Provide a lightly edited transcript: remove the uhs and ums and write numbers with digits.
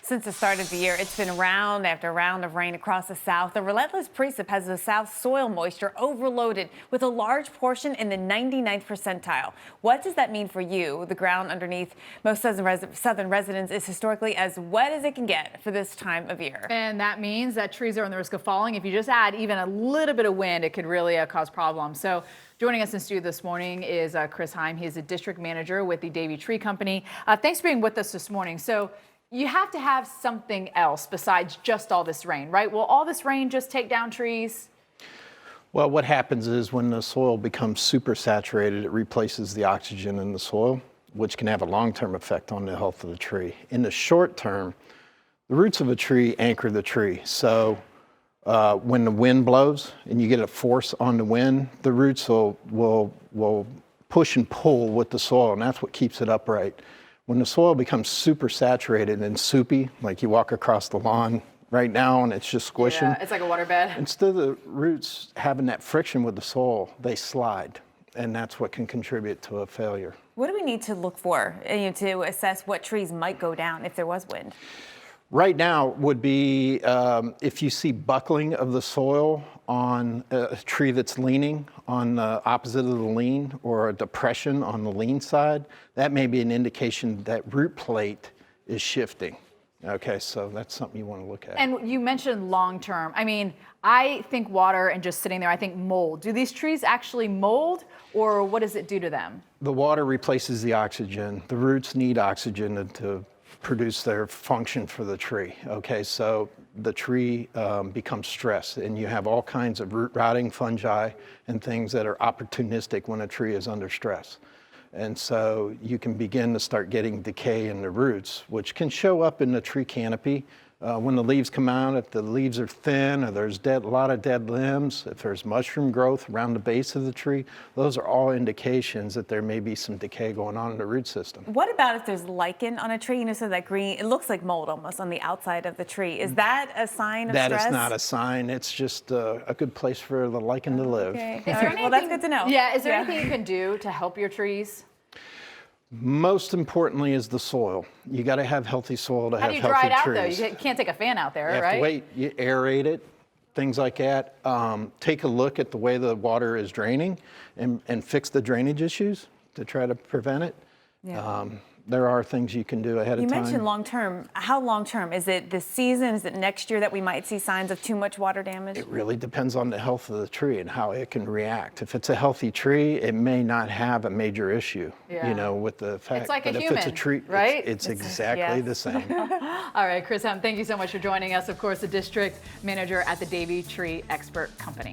Since the start of the year, it's been round after round of rain across the South. The relentless precip has the South's soil moisture overloaded with a large portion in the 99th percentile. What does that mean for you? The ground underneath most southern residents is historically as wet as it can get for this time of year. And that means that trees are on the risk of falling. If you just add even a little bit of wind, it could really cause problems. So joining us in studio this morning is Chris Heim. He's a district manager with the Davey Tree Company. Thanks for being with us this morning. So you have to have something else besides just all this rain, right? Will all this rain just take down trees? Well, what happens is when the soil becomes super saturated, it replaces the oxygen in the soil, which can have a long-term effect on the health of the tree. In the short term, the roots of a tree anchor the tree. So when the wind blows and you get a force on the wind, the roots will push and pull with the soil, and that's what keeps it upright. When the soil becomes super saturated and soupy, like you walk across the lawn right now and it's just squishing. Yeah, it's like a waterbed. Instead of the roots having that friction with the soil, they slide, and that's what can contribute to a failure. What do we need to look for to assess what trees might go down if there was wind? Right now would be if you see buckling of the soil on a tree that's leaning on the opposite of the lean, or a depression on the lean side, that may be an indication that root plate is shifting. Okay, so that's something you want to look at. And you mentioned long term. I mean, I think water and just sitting there, I think mold. Do these trees actually mold, or what does it do to them? The water replaces the oxygen. The roots need oxygen to produce their function for the tree. Okay, so the tree becomes stressed, and you have all kinds of root rotting fungi and things that are opportunistic when a tree is under stress. And so you can begin to start getting decay in the roots, which can show up in the tree canopy. When the leaves come out, if the leaves are thin or there's a lot of dead limbs, if there's mushroom growth around the base of the tree, those are all indications that there may be some decay going on in the root system. What about if there's lichen on a tree? So that green, it looks like mold almost on the outside of the tree. Is that a sign of stress? That is not a sign. It's just a good place for the lichen to live. Okay. Well, that's good to know. Yeah, is there anything you can do to help your trees? Most importantly is the soil. You got to have healthy soil to have healthy trees. How do you dry it out, though? You can't take a fan out there, right? You have to wait. You aerate it, things like that. Take a look at the way the water is draining and fix the drainage issues to try to prevent it. Yeah. There are things you can do ahead of time. You mentioned long term. How long term? Is it this season? Is it next year that we might see signs of too much water damage? It really depends on the health of the tree and how it can react. If it's a healthy tree, it may not have a major issue, with the fact. It's like but a human, if it's a tree, right? It's exactly the same. All right, Chris Heim, thank you so much for joining us. Of course, the district manager at the Davey Tree Expert Company.